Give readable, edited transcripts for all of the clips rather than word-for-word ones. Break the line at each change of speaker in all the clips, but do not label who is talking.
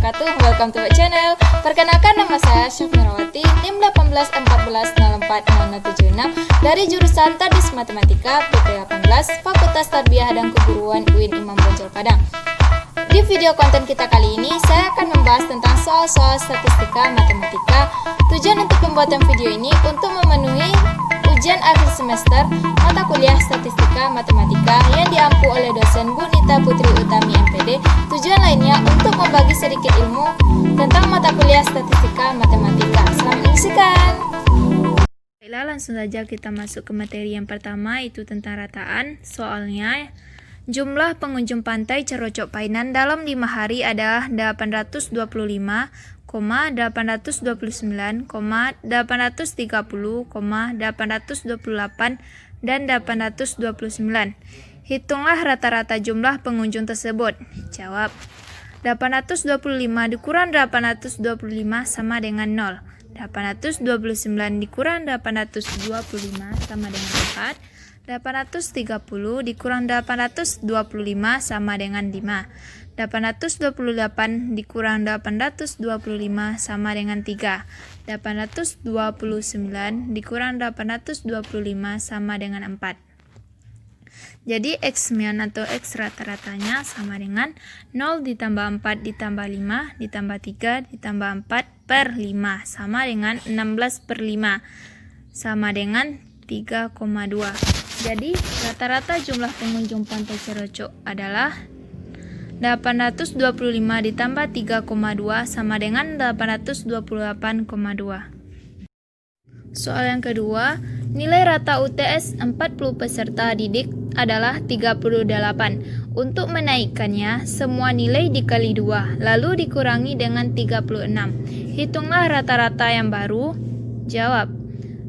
wabarakatuh. Welcome to my channel. Perkenalkan, nama saya Syaf Nurawati, NIM 1814040076 dari jurusan Tadis Matematika PP 18 Fakultas Tarbiyah dan Keguruan UIN Imam Bonjol Padang. Di video konten kita kali ini, saya akan membahas tentang soal-soal statistika matematika. Tujuan untuk pembuatan video ini untuk memenuhi ujian akhir semester mata kuliah statistika matematika yang diampu oleh dosen Bu Nita Putri Utami MPD. Tujuan lainnya untuk membagi sedikit ilmu tentang mata kuliah statistika matematika. Selamat menyaksikan. Baiklah, langsung saja kita masuk ke materi yang pertama, itu tentang rataan. Soalnya, jumlah pengunjung pantai Cerocok Painan dalam 5 hari adalah 825, 829, 830, 828, dan 829. Hitunglah rata-rata jumlah pengunjung tersebut. Jawab. 825 dikurang 825 sama dengan 0. 829 dikurang 825 sama dengan 4. 830 dikurang 825 sama dengan 5. 828 dikurang 825 sama dengan 3. 829 dikurang 825 sama dengan 4. Jadi X median atau X rata-ratanya sama dengan 0 ditambah 4 ditambah 5 ditambah 3 ditambah 4 per 5 sama dengan 16 per 5 sama dengan 3,2. Jadi rata-rata jumlah pengunjung pantai Cerocok adalah 825 ditambah 3,2 sama dengan 828,2. Soal yang kedua, nilai rata UTS 40 peserta didik adalah 38. Untuk menaikkannya, semua nilai dikali 2, lalu dikurangi dengan 36. Hitunglah rata-rata yang baru. Jawab.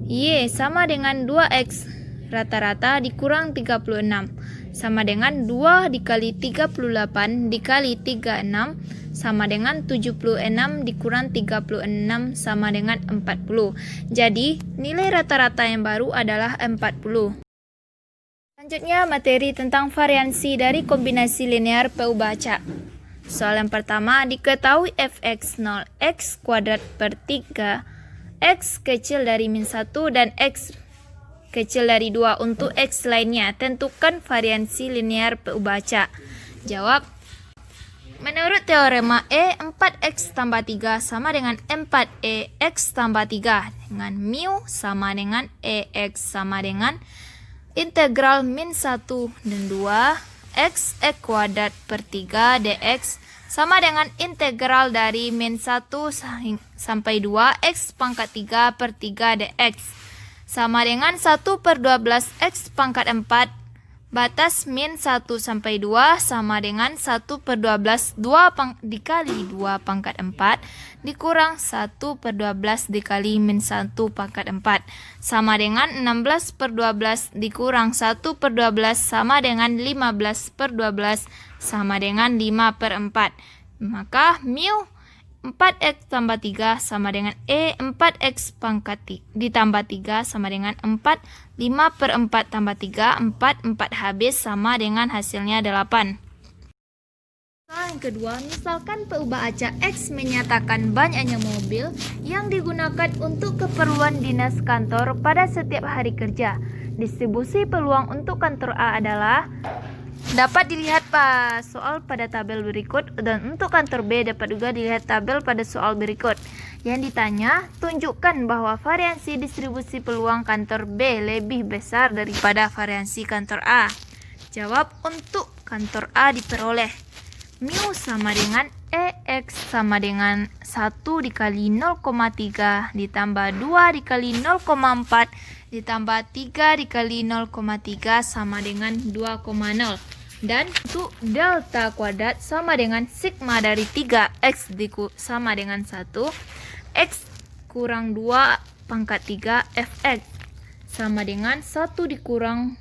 Y sama dengan 2X rata-rata dikurang 36 sama dengan 2 dikali 38 dikali 36 sama dengan 76 dikurang 36 sama dengan 40. Jadi nilai rata-rata yang baru adalah 40. Selanjutnya materi tentang variansi dari kombinasi linear PU baca. Soal yang pertama, diketahui fx 0 x kuadrat per 3 x kecil dari min 1 dan x kecil dari 2 untuk X lainnya. Tentukan variansi linear PU baca. Jawab. Menurut teorema E, 4X tambah 3 sama dengan 4E X tambah 3 dengan mu sama dengan EX sama dengan integral min 1 dan 2 X kuadrat per 3 dx sama dengan integral dari min 1 sampai 2 X pangkat 3 per 3 dx sama dengan 1 per 12 X pangkat 4 batas min 1 sampai 2 sama dengan 1 per 12 dikali 2 pangkat 4 dikurang 1 per 12 dikali min 1 pangkat 4 sama dengan 16 per 12 dikurang 1 per 12 sama dengan 15 per 12 sama dengan 5 per 4. Maka mu 4X tambah 3 sama dengan E 4X pangkat ditambah 3 sama dengan 4. 5 per 4 tambah 3, 4 habis sama dengan hasilnya 8. Soal yang kedua, misalkan PU baca X menyatakan banyaknya mobil yang digunakan untuk keperluan dinas kantor pada setiap hari kerja. Distribusi peluang untuk kantor A adalah dapat dilihat soal pada tabel berikut, dan untuk kantor B dapat juga dilihat tabel pada soal berikut. Yang ditanya, tunjukkan bahwa variansi distribusi peluang kantor B lebih besar daripada variansi kantor A. Jawab. Untuk kantor A diperoleh mu sama dengan EX sama dengan 1 dikali 0,3 ditambah 2 dikali 0,4 ditambah 3 dikali 0,3 sama dengan 2,0. Dan untuk delta kuadrat sama dengan sigma dari 3X sama dengan 1 X kurang 2 pangkat 3 Fx sama dengan 1 dikurang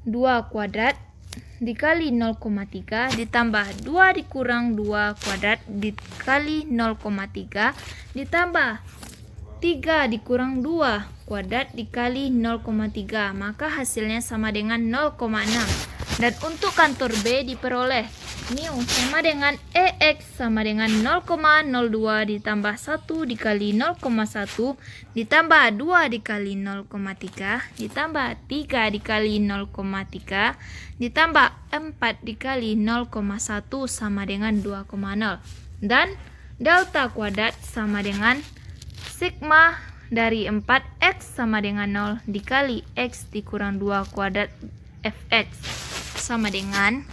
2 kuadrat dikali 0,3 ditambah 2 dikurang 2 kuadrat dikali 0,3 ditambah 3 dikurang 2 kuadrat dikali 0,3, maka hasilnya sama dengan 0,6. Dan untuk kantor B diperoleh mu sama dengan EX sama dengan 0,02 ditambah 1 dikali 0,1 ditambah 2 dikali 0,3 ditambah 3 dikali 0,3 ditambah 4 dikali 0,1 sama dengan 2,0. Dan delta kuadrat sama dengan sigma dari 4X sama dengan 0 dikali X dikurang 2 kuadrat Fx sama dengan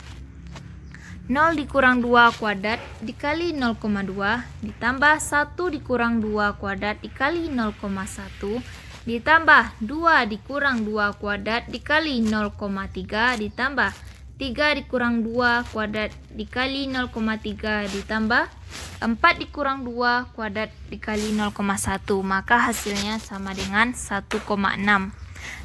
0 dikurang 2 kuadrat dikali 0,2 ditambah 1 dikurang 2 kuadrat dikali 0,1 ditambah 2 dikurang 2 kuadrat dikali 0,3 ditambah 3 dikurang 2 kuadrat dikali 0,3 ditambah 4 dikurang 2 kuadrat dikali 0,1, maka hasilnya sama dengan 1,6.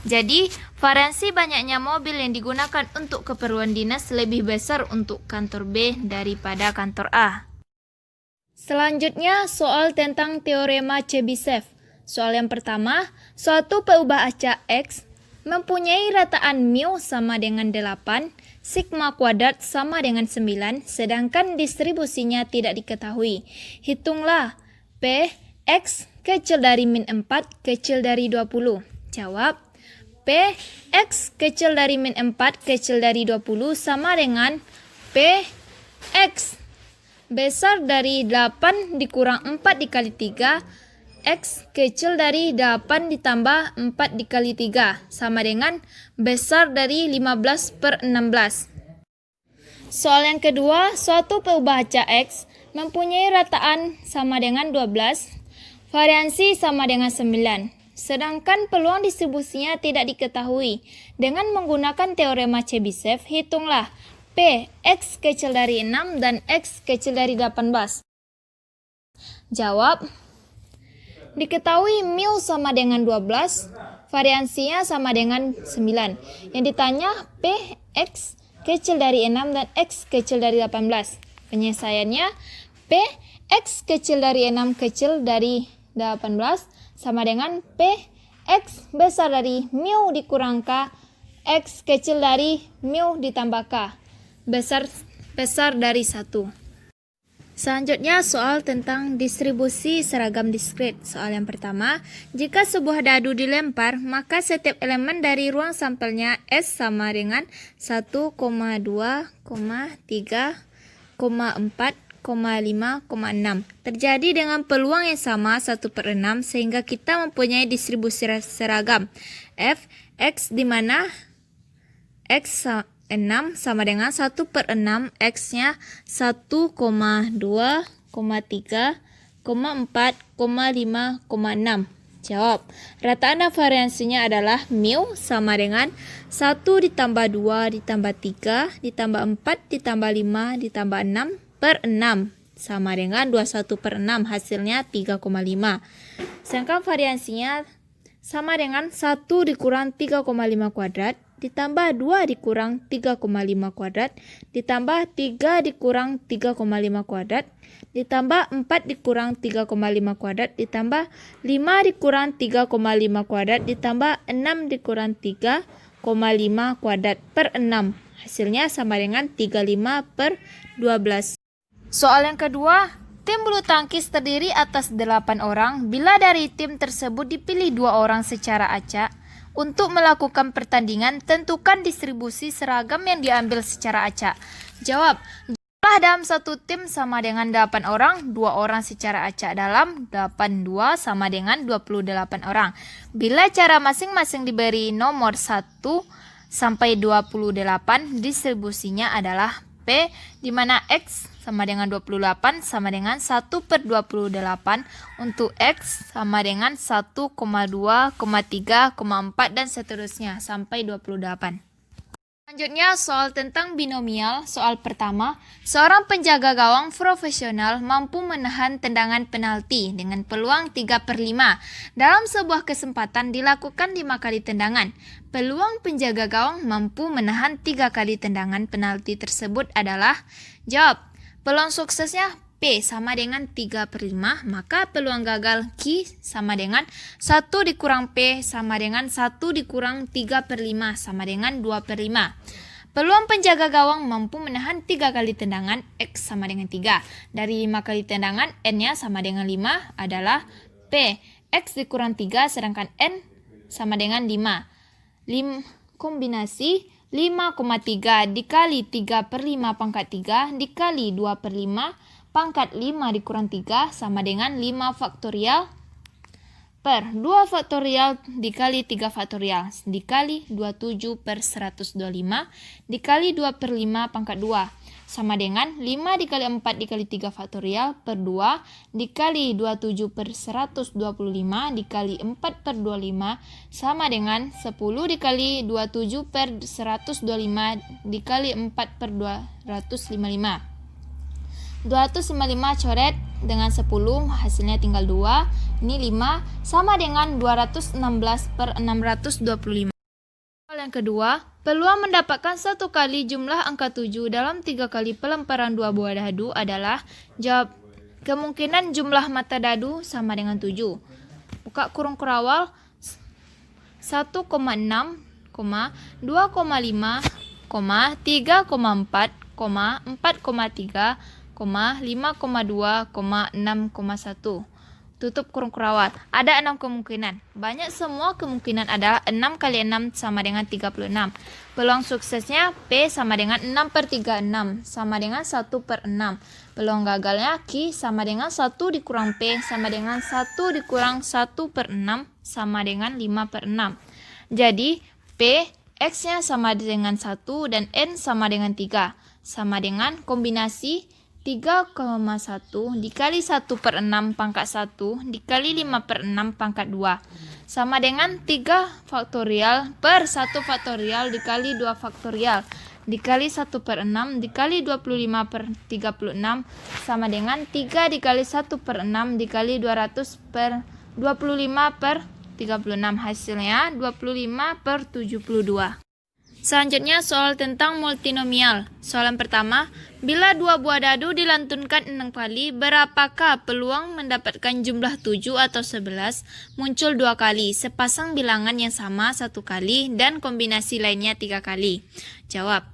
Jadi, variansi banyaknya mobil yang digunakan untuk keperluan dinas lebih besar untuk kantor B daripada kantor A. Selanjutnya, soal tentang teorema Chebyshev. Soal yang pertama, suatu peubah acak X mempunyai rataan mu sama dengan 8, sigma kuadrat sama dengan 9, sedangkan distribusinya tidak diketahui. Hitunglah P, X kecil dari min 4 kecil dari 20. Jawab, P, X kecil dari min 4 kecil dari 20 sama dengan P, X besar dari 8 dikurang 4 dikali 3, X kecil dari 8 ditambah 4 dikali 3 sama dengan besar dari 15 per 16. Soal yang kedua, suatu peubah acak X mempunyai rataan sama dengan 12, variansi sama dengan 9, sedangkan peluang distribusinya tidak diketahui. Dengan menggunakan teorema Chebyshev, hitunglah P, X kecil dari 6 dan X kecil dari 18. Jawab, diketahui mu sama dengan 12, variansinya sama dengan 9. Yang ditanya P, X kecil dari 6 dan X kecil dari 18. Penyelesaiannya P, X kecil dari 6 kecil dari 18 sama dengan P, X besar dari mu dikurang K, X kecil dari mu ditambah K, besar dari 1. Selanjutnya soal tentang distribusi seragam diskrit. Soal yang pertama, jika sebuah dadu dilempar, maka setiap elemen dari ruang sampelnya S sama dengan 1, 2, 3, 4, 5, 6. Terjadi dengan peluang yang sama 1/6 sehingga kita mempunyai distribusi seragam F, X di mana X 6 sama dengan 1/6, X-nya 1, 2, 3, 4, 5, 6. Jawab, rataan dan variansinya adalah mu sama dengan 1 ditambah 2 ditambah 3 ditambah 4 ditambah 5 ditambah 6 per 6 sama dengan 21/6, hasilnya 3,5. Sedangkan variansinya sama dengan 1 dikurang 3,5 kuadrat ditambah 2 dikurang 3,5 kuadrat, ditambah 3 dikurang 3,5 kuadrat, ditambah 4 dikurang 3,5 kuadrat, ditambah 5 dikurang 3,5 kuadrat, ditambah 6 dikurang 3,5 kuadrat per 6. Hasilnya sama dengan 35/12. Soal yang kedua, tim bulu tangkis terdiri atas 8 orang. Bila dari tim tersebut dipilih 2 orang secara acak, untuk melakukan pertandingan, tentukan distribusi seragam yang diambil secara acak. Jawab, jumlah dalam satu tim sama dengan 8 orang, 2 orang secara acak dalam 82 sama dengan 28 orang. Bila cara masing-masing diberi nomor 1 sampai 28, distribusinya adalah P, di mana X sama dengan 28 sama dengan 1/28, untuk X sama dengan 1,2, 3, 4 dan seterusnya sampai 28. Selanjutnya soal tentang binomial. Soal pertama, seorang penjaga gawang profesional mampu menahan tendangan penalti dengan peluang 3/5. Dalam sebuah kesempatan dilakukan 5 kali tendangan. Peluang penjaga gawang mampu menahan 3 kali tendangan penalti tersebut adalah, jawab, peluang suksesnya P sama dengan 3/5, maka peluang gagal Q sama dengan 1 dikurang P sama dengan 1 dikurang 3/5 sama dengan 2/5. Peluang penjaga gawang mampu menahan 3 kali tendangan, X sama dengan 3. Dari 5 kali tendangan, N-nya sama dengan 5 adalah P. X dikurang 3 sedangkan N sama dengan 5. Kombinasi 5,3 dikali 3/5 pangkat 3 dikali 2/5 pangkat 5 dikurang 3 sama dengan 5 faktorial per 2 faktorial dikali 3 faktorial dikali 27 per 125 dikali 2/5 pangkat 2 sama dengan 5 dikali 4 dikali 3 faktorial per 2 dikali 27 per 125 dikali 4 per 25 sama dengan 10 dikali 27 per 125 dikali 4 per 255. 255 coret dengan 10, hasilnya tinggal 2. Ini 5 sama dengan 216 per 625. Yang kedua, peluang mendapatkan 1 kali jumlah angka 7 dalam 3 kali pelemparan 2 buah dadu adalah jawab kemungkinan jumlah mata dadu sama dengan 7. Buka kurung kurawal 1,6, 2,5, 3,4, 4,3, 5,2, 6,1. Tutup kurung kurawal. Ada 6 kemungkinan. Banyak semua kemungkinan adalah 6 kali 6 sama dengan 36. Peluang suksesnya P sama dengan 6/36 sama dengan 1/6. Peluang gagalnya Q sama dengan 1 dikurang P sama dengan 1 dikurang 1/6 sama dengan 5/6. Jadi P, X-nya sama dengan 1 dan N sama dengan 3. Sama dengan kombinasi 3,1 dikali 1/6 pangkat 1 dikali 5/6 pangkat 2 sama dengan 3 faktorial per 1 faktorial dikali 2 faktorial dikali 1/6 dikali 25 per 36 sama dengan 3 dikali 1/6 dikali 200 per 25 per 36. Hasilnya 25 per 72. Selanjutnya soal tentang multinomial. Soalan pertama, bila 2 buah dadu dilantunkan 6 kali, berapakah peluang mendapatkan jumlah 7 atau 11 muncul 2 kali, sepasang bilangan yang sama 1 kali dan kombinasi lainnya 3 kali? Jawab.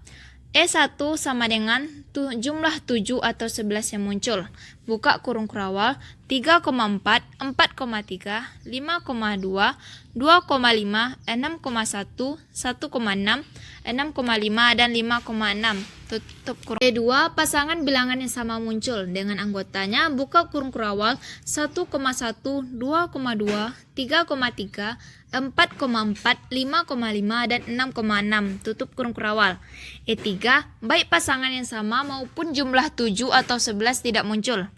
E1 sama dengan jumlah 7 atau 11 yang muncul. Buka kurung kurawal 3,4, 4,3, 5,2, 2,5, 6,1, 1,6, 6,5 dan 5,6. Tutup kurung. Kedua, pasangan bilangan yang sama muncul dengan anggotanya. Buka kurung kurawal 1,1, 2,2, 3,3, 4,4, 5,5 dan 6,6. Tutup kurung kurawal. E3, baik pasangan yang sama maupun jumlah 7 atau 11 tidak muncul.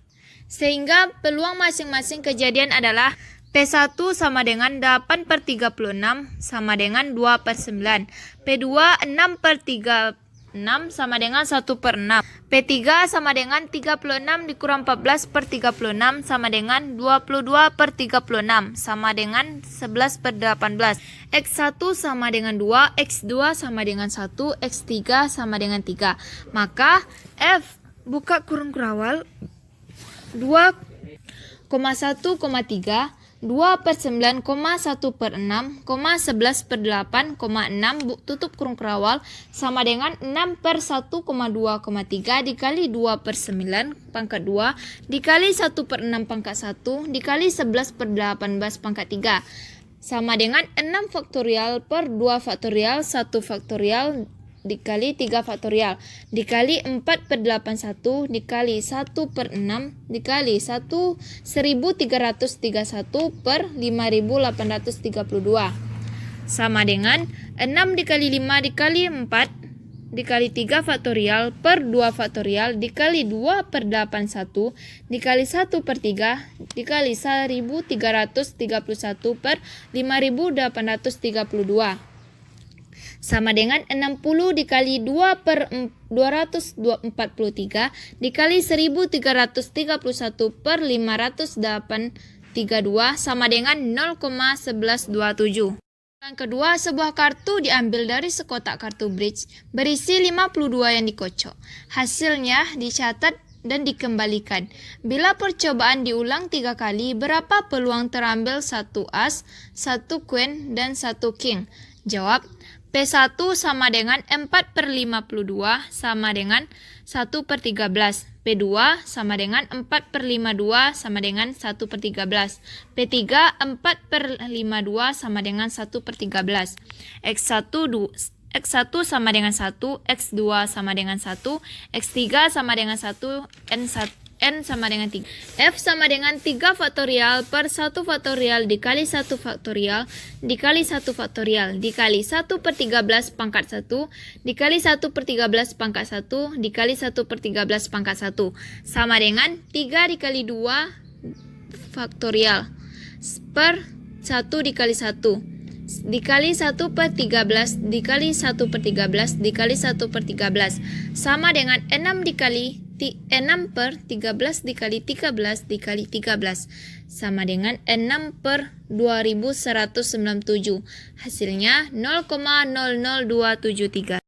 Sehingga peluang masing-masing kejadian adalah P1 sama dengan 8/36 sama dengan 2/9. P2 6/36 sama dengan 1/6. P3 sama dengan 36 dikurang 14/36 sama dengan 22/36 sama dengan 11/18. X1 sama dengan 2, X2 sama dengan 1, X3 sama dengan 3. Maka F, buka kurung kurawal 2,1,3, 2/9,1/6, 11/8,6 tutup kurung kurawal sama dengan 6/1,2,3 dikali 2/9 pangkat 2 dikali 1/6 pangkat 1 dikali 11/18 pangkat 3 sama dengan 6 faktorial per 2 faktorial 1 faktorial dikali 3 faktorial dikali 4/81 dikali 1/6 dikali 1331 per 5832 sama dengan 6 dikali 5 dikali 4 dikali 3 faktorial per 2 faktorial dikali 2/81 dikali 1/3 dikali 1331 per 5832 sama dengan 60 dikali 2/243 dikali 1331 per 5832 sama dengan 0,1127. Yang kedua, sebuah kartu diambil dari sekotak kartu bridge berisi 52 yang dikocok. Hasilnya dicatat dan dikembalikan. Bila percobaan diulang 3 kali, berapa peluang terambil 1 as, 1 queen, dan 1 king? Jawab, P1 sama dengan 4/52 sama dengan 1/13. P2 sama dengan 4/52 sama dengan 1/13. P3 4/52 sama dengan 1/13. X1 sama dengan 1, X2 sama dengan 1, X3 sama dengan 1, N sama dengan 3. F sama dengan 3 faktorial per 1 faktorial dikali 1 faktorial dikali 1 faktorial dikali 1/13 pangkat 1 dikali 1/13 pangkat 1 dikali 1/13 pangkat 1 sama dengan 3 dikali 2 faktorial per 1 dikali 1 dikali 1/13 dikali 1/13 dikali 1/13 sama dengan 6 dikali 6/13 dikali 13 dikali 13 sama dengan 6/2197. Hasilnya 0,00273.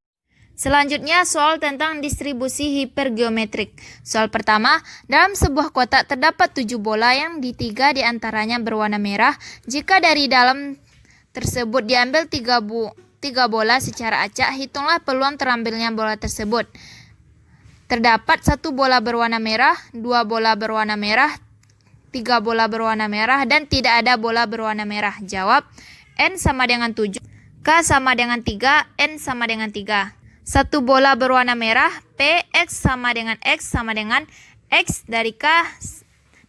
Selanjutnya soal tentang distribusi hipergeometrik. Soal pertama, dalam sebuah kotak terdapat 7 bola yang di 3 diantaranya berwarna merah. Jika dari dalam tersebut diambil 3 bola secara acak, hitunglah peluang terambilnya bola tersebut. Terdapat 1 bola berwarna merah, 2 bola berwarna merah, 3 bola berwarna merah, dan tidak ada bola berwarna merah. Jawab, N sama dengan 7, K sama dengan 3, N sama dengan 3. 1 bola berwarna merah, P, X sama dengan X sama dengan X dari K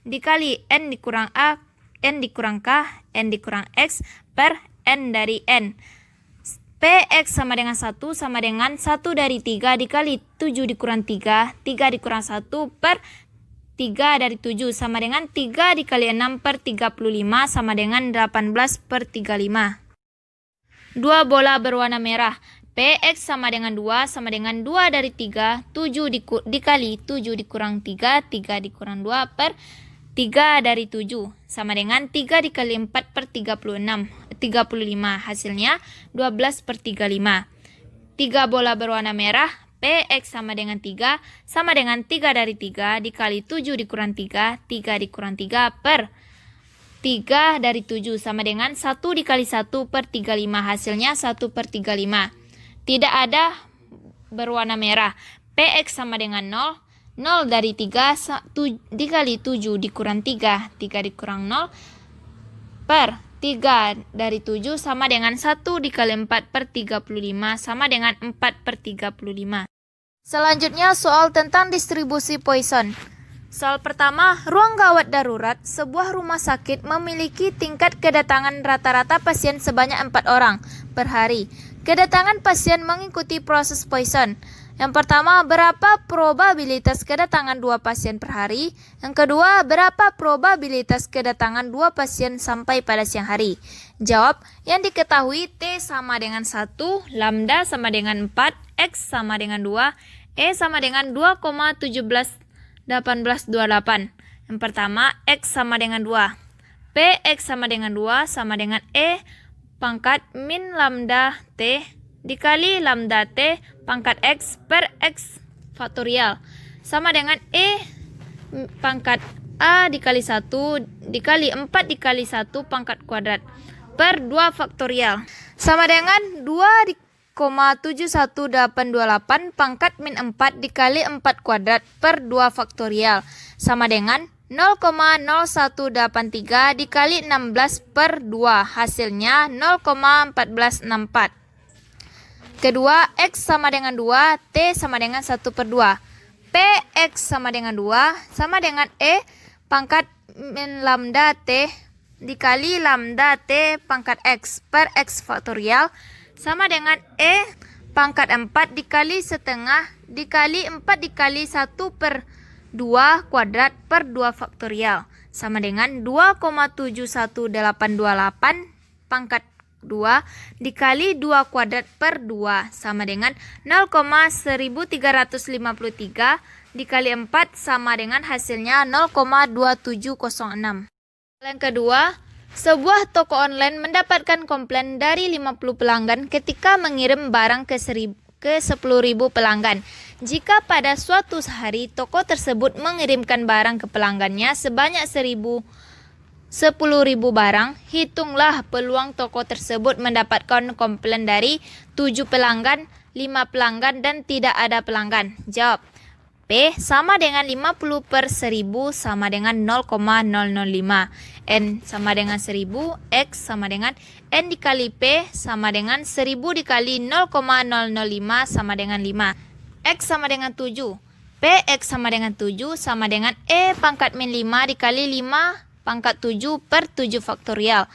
dikali N dikurang A, N dikurang K, N dikurang X per N dari N. Px sama dengan 1 sama dengan 1 dari 3 dikali 7 dikurang 3, 3 dikurang 1 per 3 dari 7 sama dengan 3 dikali 6 per 35 sama dengan 18/35. 2 bola berwarna merah. Px sama dengan 2 sama dengan 2 dari 3, 7 dikali 7 dikurang 3, 3 dikurang 2 per 3 dari 7 sama dengan 3 dikali 4 per 35. Hasilnya 12/35. 3 bola berwarna merah, Px sama dengan 3 sama dengan 3 dari 3 dikali 7 dikurang 3, 3 dikurang 3 per 3 dari 7 sama dengan 1 dikali 1 per 35. Hasilnya 1/35. Tidak ada berwarna merah. Px sama dengan 0, 0 dari 3 dikali 7 dikurang 3, 3 dikurang 0 per 3 dari 7 sama dengan 1 dikali 4 per 35 sama dengan 4/35. Selanjutnya soal tentang distribusi Poisson. Soal pertama, ruang gawat darurat sebuah rumah sakit memiliki tingkat kedatangan rata-rata pasien sebanyak 4 orang per hari. Kedatangan pasien mengikuti proses Poisson. Yang pertama, berapa probabilitas kedatangan 2 pasien per hari? Yang kedua, berapa probabilitas kedatangan 2 pasien sampai pada siang hari? Jawab, yang diketahui T sama dengan 1, lambda sama dengan 4, X sama dengan 2, E sama dengan 2,171828. Yang pertama, X sama dengan 2. Px sama dengan 2 sama dengan E pangkat min lambda T dikali lambda T pangkat X per X faktorial sama dengan E pangkat A dikali 1 dikali 4 dikali 1 pangkat kuadrat per 2 faktorial sama dengan 2,71828 pangkat min 4 dikali 4 kuadrat per 2 faktorial sama dengan 0,0183 dikali 16 per 2. Hasilnya 0,1464. Kedua, X sama dengan 2, T sama dengan 1/2. Px sama dengan 2 sama dengan E pangkat min lambda T dikali lambda T pangkat X per X faktorial sama dengan E pangkat 4 dikali setengah dikali 4 dikali 1/2 kuadrat per 2 faktorial sama dengan 2,71828 pangkat 2 dikali 2 kuadrat per 2 sama dengan 0,1353 dikali 4 sama dengan hasilnya 0,2706. Yang kedua, sebuah toko online mendapatkan komplain dari 50 pelanggan ketika mengirim barang ke 10.000 pelanggan. Jika pada suatu hari toko tersebut mengirimkan barang ke pelanggannya sebanyak 10.000 barang, hitunglah peluang toko tersebut mendapatkan komplain dari 7 pelanggan, 5 pelanggan, dan tidak ada pelanggan. Jawab. P sama dengan 50 per 1000 sama dengan 0,005. N sama dengan 1000, X sama dengan N dikali P sama dengan 1000 dikali 0,005 sama dengan 5. X sama dengan 7. P X sama dengan 7 sama dengan E pangkat min 5 dikali 5 pangkat 7 per 7 faktorial.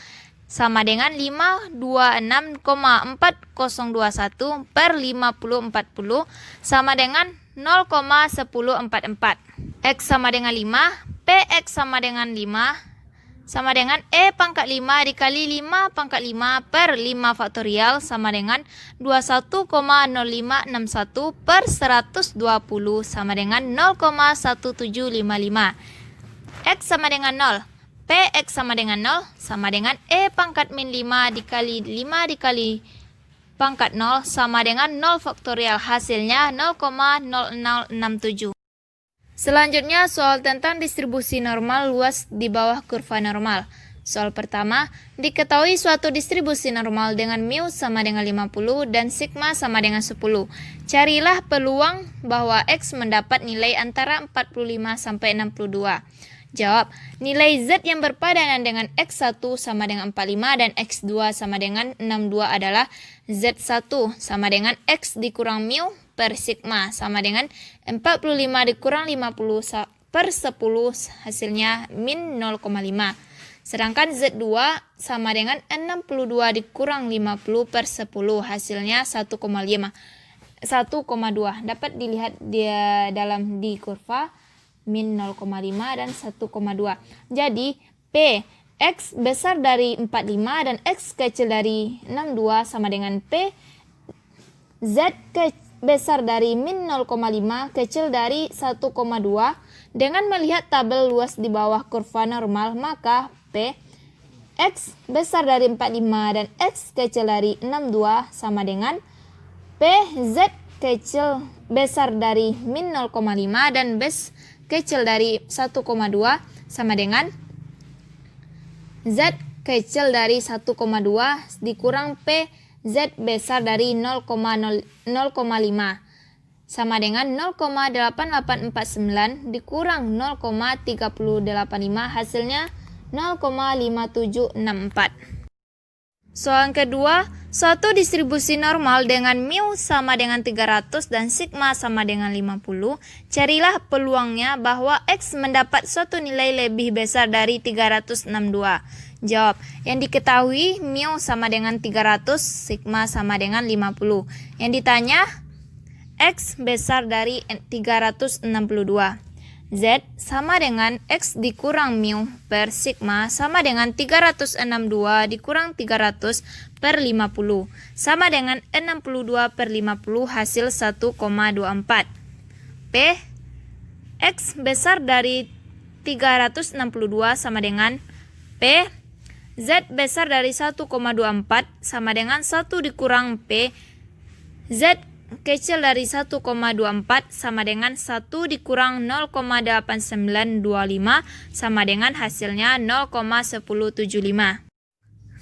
Sama dengan 526,4021 per 5040 sama dengan 0,1044. X sama dengan 5, PX sama dengan 5 sama dengan E pangkat 5 dikali 5 pangkat 5 per 5 faktorial sama dengan 21,0561 per 120 sama dengan 0,1755. X sama dengan 0. PX sama dengan 0 sama dengan E pangkat min 5 dikali 5 dikali pangkat 0 sama dengan 0 faktorial. Hasilnya 0,0067. Selanjutnya soal tentang distribusi normal luas di bawah kurva normal. Soal pertama, diketahui suatu distribusi normal dengan mu sama dengan 50 dan sigma sama dengan 10. Carilah peluang bahwa X mendapat nilai antara 45 sampai 62. Jawab, nilai Z yang berpadanan dengan X1 sama dengan 45 dan X2 sama dengan 62 adalah Z1 sama dengan X dikurang mu per sigma sama dengan 45 dikurang 50 per 10 hasilnya min 0,5. Sedangkan Z2 sama dengan 62 dikurang 50 per 10 hasilnya 1,2. Dapat dilihat di kurva min 0,5 dan 1,2. Jadi P X besar dari 45 dan X kecil dari 62 sama dengan P Z besar dari min 0,5 kecil dari 1,2. Dengan melihat tabel luas di bawah kurva normal, maka P X besar dari 45 dan X kecil dari 62 sama dengan P Z kecil besar dari min 0,5 dan bes kecil dari 1,2 sama dengan Z kecil dari 1,2 dikurang P Z besar dari 0,5 sama dengan 0,8849 dikurang 0,3085 hasilnya 0,5764. Soal kedua, suatu distribusi normal dengan mu sama dengan 300 dan sigma sama dengan 50. Carilah peluangnya bahwa X mendapat suatu nilai lebih besar dari 362. Jawab, yang diketahui mu sama dengan 300, sigma sama dengan 50. Yang ditanya, X besar dari 362. Z sama dengan X dikurang mu per sigma sama dengan 362 dikurang 300 per 50 sama dengan 62 per 50 hasil 1,24. P X besar dari 362 sama dengan P Z besar dari 1,24 sama dengan 1 dikurang P Z kecil dari 1,24 sama dengan 1 dikurang 0,8925 sama dengan hasilnya 0,1075.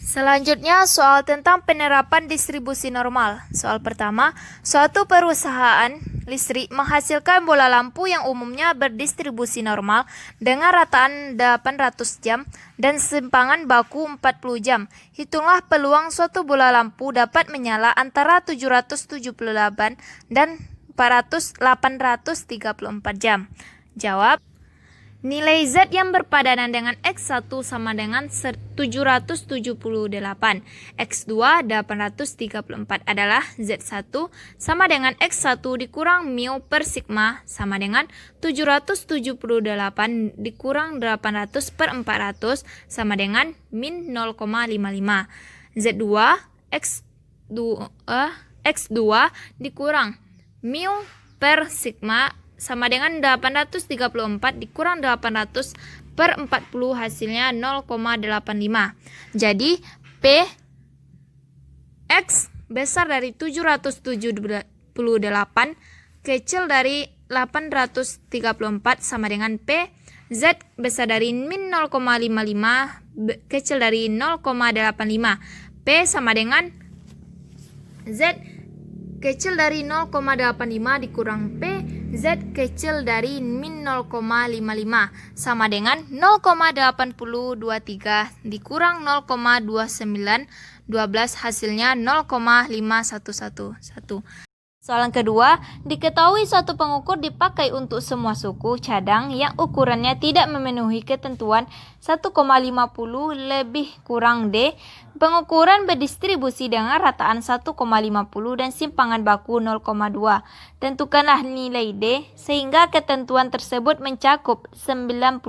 Selanjutnya soal tentang penerapan distribusi normal. Soal pertama, suatu perusahaan listrik menghasilkan bola lampu yang umumnya berdistribusi normal dengan rataan 800 jam dan simpangan baku 40 jam. Hitunglah peluang suatu bola lampu dapat menyala antara 778 dan 834 jam. Jawab, nilai Z yang berpadanan dengan X1 sama dengan 778, X2 834 adalah Z1 sama dengan X1 dikurang mu per sigma sama dengan 778 dikurang 800 per 400 sama dengan min 0,55. Z2 X2 dikurang mu per sigma sama dengan 834 dikurang 800 per 40 hasilnya 0,85. Jadi P X besar dari 778 kecil dari 834 sama dengan P. Z besar dari min 0,55 kecil dari 0,85. P sama dengan Z kecil dari 0,85 dikurang P. Z kecil dari min 0,55 sama dengan 0,8023 dikurang 0,2912 hasilnya 0,5111. Soalan kedua, diketahui suatu pengukur dipakai untuk semua suku cadang yang ukurannya tidak memenuhi ketentuan 1,50 lebih kurang D. Pengukuran berdistribusi dengan rataan 1,50 dan simpangan baku 0,2. Tentukanlah nilai D sehingga ketentuan tersebut mencakup 95%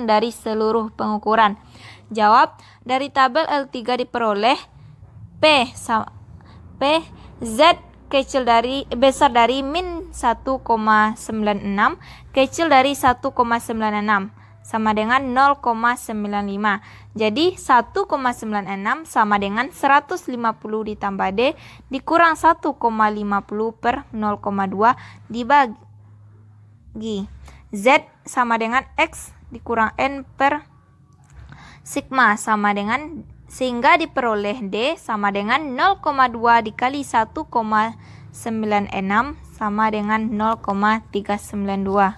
dari seluruh pengukuran. Jawab, dari tabel L3 diperoleh P Z kecil dari besar dari min 1,96 kecil dari 1,96 sama dengan 0,95. Jadi 1,96 sama dengan 150 ditambah D dikurang 1,50 per 0,2 dibagi Z sama dengan X dikurang N per sigma sama dengan, sehingga diperoleh D sama dengan 0,2 dikali 1,96 sama dengan 0,392.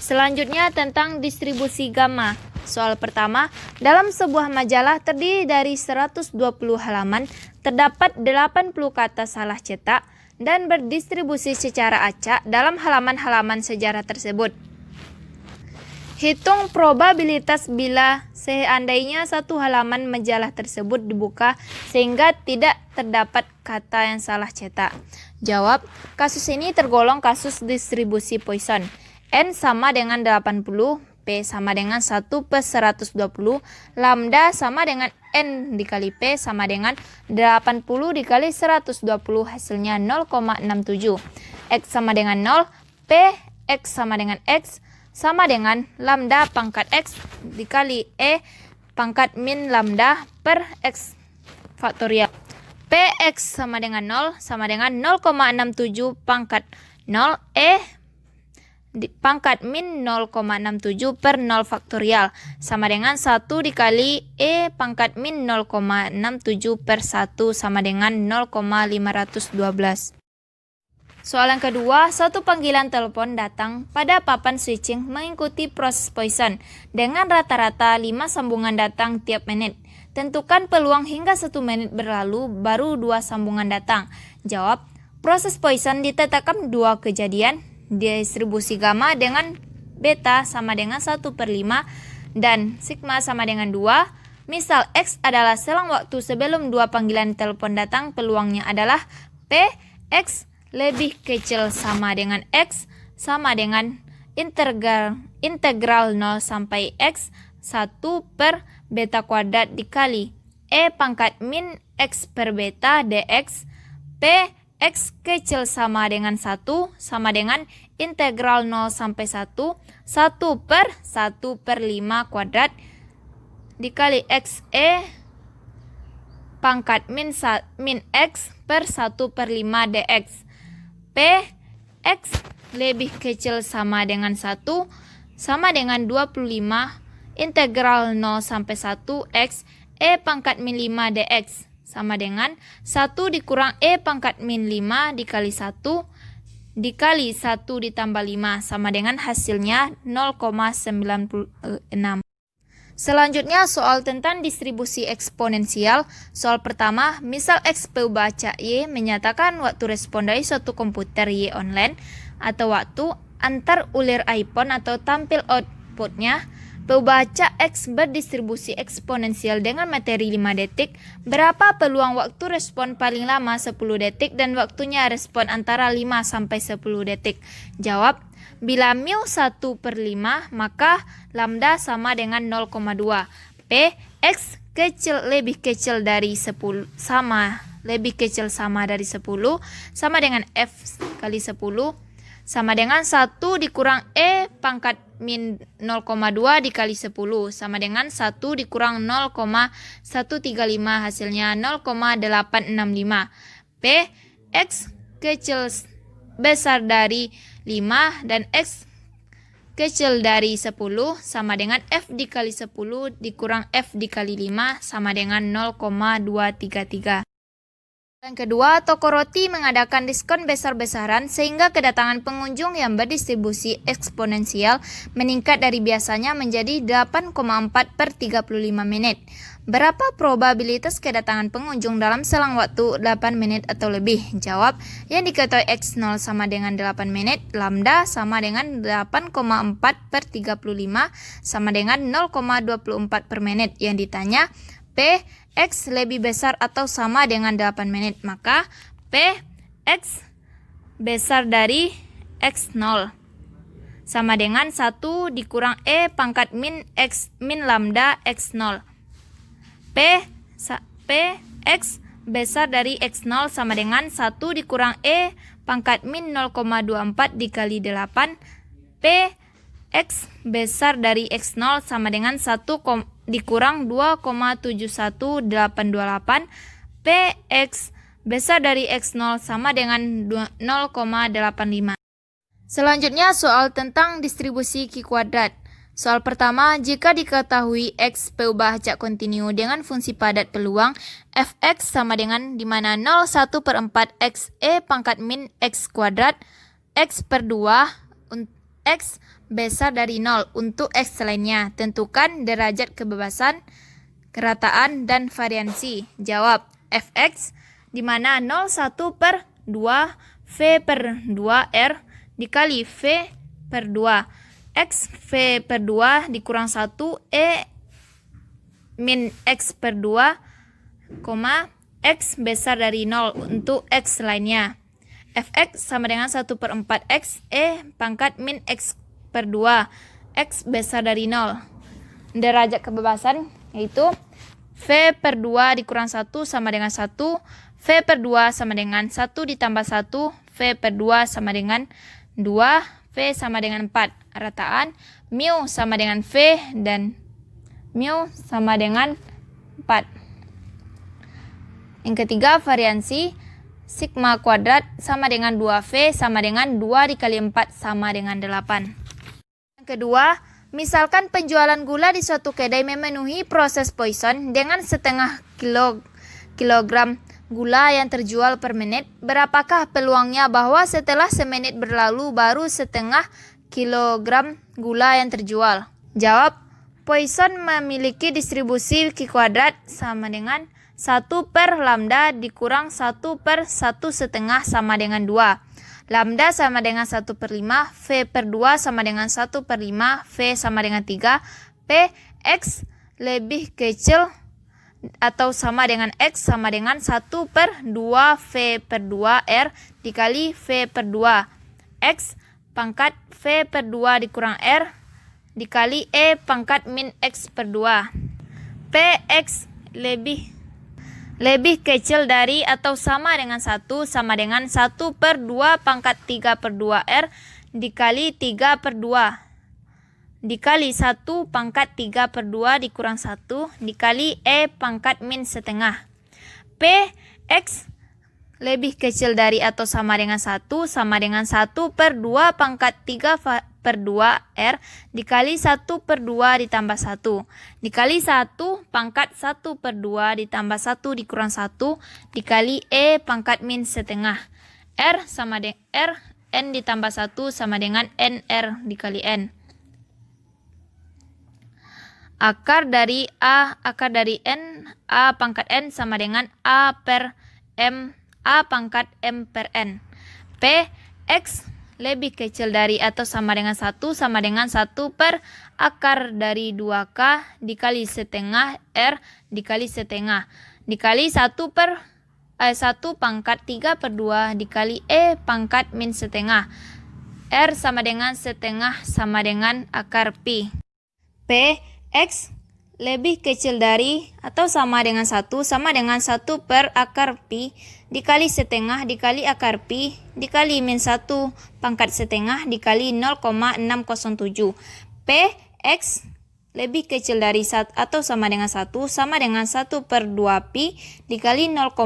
Selanjutnya tentang distribusi gamma. Soal pertama, dalam sebuah majalah terdiri dari 120 halaman, terdapat 80 kata salah cetak dan berdistribusi secara acak dalam halaman-halaman sejarah tersebut. Hitung probabilitas bila seandainya satu halaman majalah tersebut dibuka sehingga tidak terdapat kata yang salah cetak. Jawab, kasus ini tergolong kasus distribusi Poisson. N sama dengan 80, P sama dengan 1/120, lambda sama dengan N dikali P sama dengan 80 dikali 120 hasilnya 0,67. X sama dengan 0, P X sama dengan X sama dengan lambda pangkat X dikali E pangkat min lambda per X faktorial. Px sama dengan 0 sama dengan 0,67 pangkat 0 E pangkat min 0,67 per 0 faktorial sama dengan 1 dikali E pangkat min 0,67 per 1 sama dengan 0,512. Soalan kedua, suatu panggilan telepon datang pada papan switching mengikuti proses Poisson dengan rata-rata 5 sambungan datang tiap menit. Tentukan peluang hingga 1 menit berlalu baru 2 sambungan datang. Jawab, proses Poisson ditetapkan 2 kejadian, distribusi gamma dengan beta sama dengan 1/5 dan sigma sama dengan 2. Misal X adalah selang waktu sebelum 2 panggilan telepon datang, peluangnya adalah P X lebih kecil sama dengan X sama dengan integral 0 sampai X 1 per beta kuadrat dikali E pangkat min X per beta dx. P X kecil sama dengan 1 sama dengan integral 0 sampai 1 per 1/5 kuadrat dikali X E pangkat min X per 1/5 dx. P X lebih kecil sama dengan 1 sama dengan 25 integral 0 sampai 1 X E pangkat min 5 dx sama dengan 1 dikurang E pangkat min 5 dikali 1 dikali 1 ditambah 5 sama dengan hasilnya 0,96. Selanjutnya soal tentang distribusi eksponensial. Soal pertama, misal X baca Y menyatakan waktu respon dari suatu komputer Y online atau waktu antar ulir iPhone atau tampil outputnya. Baca X berdistribusi eksponensial dengan materi 5 detik. Berapa peluang waktu respon paling lama 10 detik dan waktunya respon antara 5 sampai 10 detik? Jawab, bila mu 1/5 maka lambda sama dengan 0,2. P X lebih kecil dari 10 sama dari 10 sama dengan F kali 10 sama dengan 1 dikurang E pangkat min 0,2 dikali 10 sama dengan 1 dikurang 0,135 hasilnya 0,865. P X kecil besar dari 5 dan X kecil dari 10 sama dengan F dikali 10 dikurang F dikali 5 sama dengan 0,233. Yang kedua, toko roti mengadakan diskon besar-besaran sehingga kedatangan pengunjung yang berdistribusi eksponensial meningkat dari biasanya menjadi 8,4 per 35 menit. Berapa probabilitas kedatangan pengunjung dalam selang waktu 8 menit atau lebih? Jawab, yang diketahui X0 sama dengan 8 menit, lambda sama dengan 8,4 per 35 sama dengan 0,24 per menit. Yang ditanya, P, X lebih besar atau sama dengan 8 menit, maka P, X besar dari X0 sama dengan 1 dikurang E pangkat min X min lambda X0. P, X besar dari X0 sama dengan 1 dikurang E pangkat min 0,24 dikali 8. P, X besar dari X0 sama dengan 1 dikurang 2,71828. Px besar dari X0 sama dengan 0,85. Selanjutnya soal tentang distribusi Q kuadrat. Soal pertama, jika diketahui X peubah jak kontinu dengan fungsi padat peluang, Fx sama dengan dimana 0 1 per 4 X E pangkat min X kuadrat, X per 2, X besar dari 0 untuk X lainnya. Tentukan derajat kebebasan, kerataan, dan variansi. Jawab, Fx di mana 0 1 per 2 V per 2 R dikali V per 2 X V per 2 dikurang 1 E min X per 2, X besar dari 0 untuk X lainnya. Fx sama dengan 1 per 4 X E pangkat min X per 2, X besar dari 0. Derajat kebebasan yaitu V per 2 dikurang 1 sama dengan 1, V per 2 sama dengan 1 ditambah 1, V per 2 sama dengan 2, V sama dengan 4. Rataan, mu sama dengan V dan mu sama dengan 4. Yang ketiga, variansi. Sigma kuadrat sama dengan 2V sama dengan 2 dikali 4 sama dengan 8. Yang kedua, misalkan penjualan gula di suatu kedai memenuhi proses Poisson dengan setengah kilogram gula yang terjual per menit. Berapakah peluangnya bahwa setelah semenit berlalu baru setengah kilogram gula yang terjual? Jawab, Poisson memiliki distribusi Q kuadrat sama dengan 1 per lambda dikurang 1 per 1 setengah sama dengan 2. Lambda sama dengan 1 per 5, V per 2 sama dengan 1 per 5, V sama dengan 3. P, X lebih kecil atau sama dengan X sama dengan 1 per 2 V per 2 R dikali V per 2. X pangkat V per 2 dikurang R dikali E pangkat min X per 2. Px lebih kecil dari atau sama dengan 1 sama dengan 1 per 2 pangkat 3 per 2 R dikali 3 per 2 dikali 1 pangkat 3 per 2 dikurang 1 dikali E pangkat min setengah. Px lebih kecil dari atau sama dengan 1 sama dengan 1 per 2 pangkat 3 per 2 R dikali 1 per 2 ditambah 1 dikali 1 pangkat 1 per 2 ditambah 1 dikurang 1 dikali E pangkat min setengah. R sama dengan R, N ditambah 1 sama dengan NR dikali N. Akar dari N, A pangkat N sama dengan A per M, A pangkat M per N. P, X lebih kecil dari atau sama dengan 1 sama dengan 1 per akar dari 2K dikali setengah R dikali setengah dikali 1 pangkat 3 per 2 dikali E pangkat min setengah. R sama dengan setengah sama dengan akar Pi. P, X lebih kecil dari atau sama dengan 1 sama dengan 1 per akar Pi dikali setengah dikali akar Pi dikali min 1 pangkat setengah dikali 0,607. P, X lebih kecil dari atau sama dengan 1 sama dengan 1 per 2 Pi dikali 0,5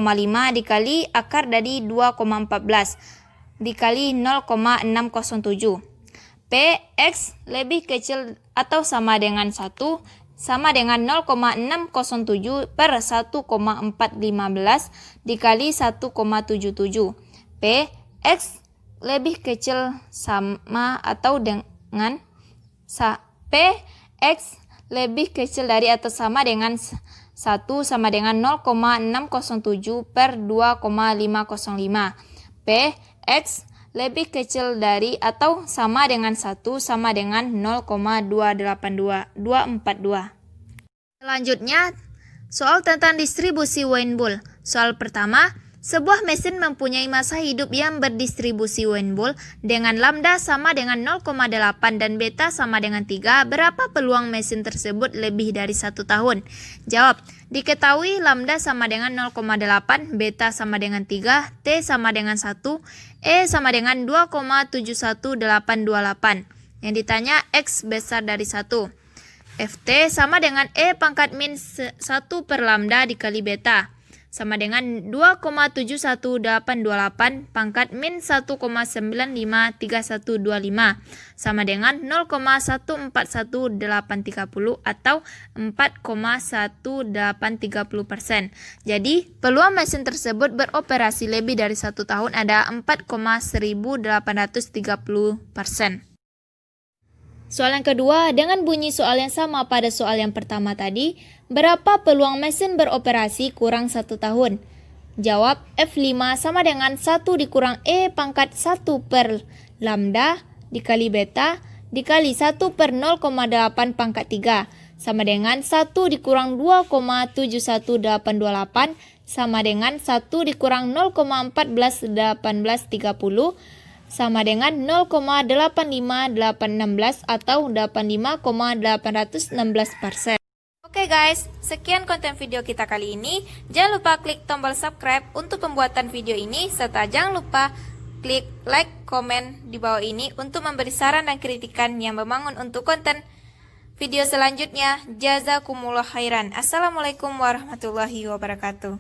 dikali akar dari 2,14 dikali 0,607. P, X lebih kecil atau sama dengan 1 sama dengan 0,607 per 1,415 dikali 1,77. P, X lebih kecil sama atau dengan P, X lebih kecil dari atau sama dengan 1 sama dengan 0,607 per 2,505. P, X lebih kecil dari atau sama dengan 1 sama dengan 0,242. Selanjutnya, soal tentang distribusi Weinbull. Soal pertama, sebuah mesin mempunyai masa hidup yang berdistribusi Weinbull dengan lambda sama dengan 0,8 dan beta sama dengan 3. Berapa peluang mesin tersebut lebih dari 1 tahun? Jawab. Diketahui lambda sama dengan 0,8, beta sama dengan 3, T sama dengan 1, E sama dengan 2,71828. Yang ditanya X besar dari 1. Ft sama dengan E pangkat min 1 per lambda dikali beta. Sama dengan 2,71828 pangkat min 1,95325 sama dengan 0,141830 atau 4,1830%. Jadi, peluang mesin tersebut beroperasi lebih dari 1 tahun ada 4,1830%. Soal yang kedua, dengan bunyi soal yang sama pada soal yang pertama tadi, berapa peluang mesin beroperasi kurang 1 tahun? Jawab, F5 sama dengan 1 dikurang E pangkat 1 per lambda dikali beta dikali 1 per 0,8 pangkat 3 sama dengan 1 dikurang 2,71828 sama dengan 1 dikurang 0,141830 sama dengan 0,85816 atau 85,816%. Oke guys, sekian konten video kita kali ini. Jangan lupa klik tombol subscribe untuk pembuatan video ini, serta jangan lupa klik like, komen di bawah ini untuk memberi saran dan kritikan yang membangun untuk konten video selanjutnya. Jazakumullah khairan. Assalamualaikum warahmatullahi wabarakatuh.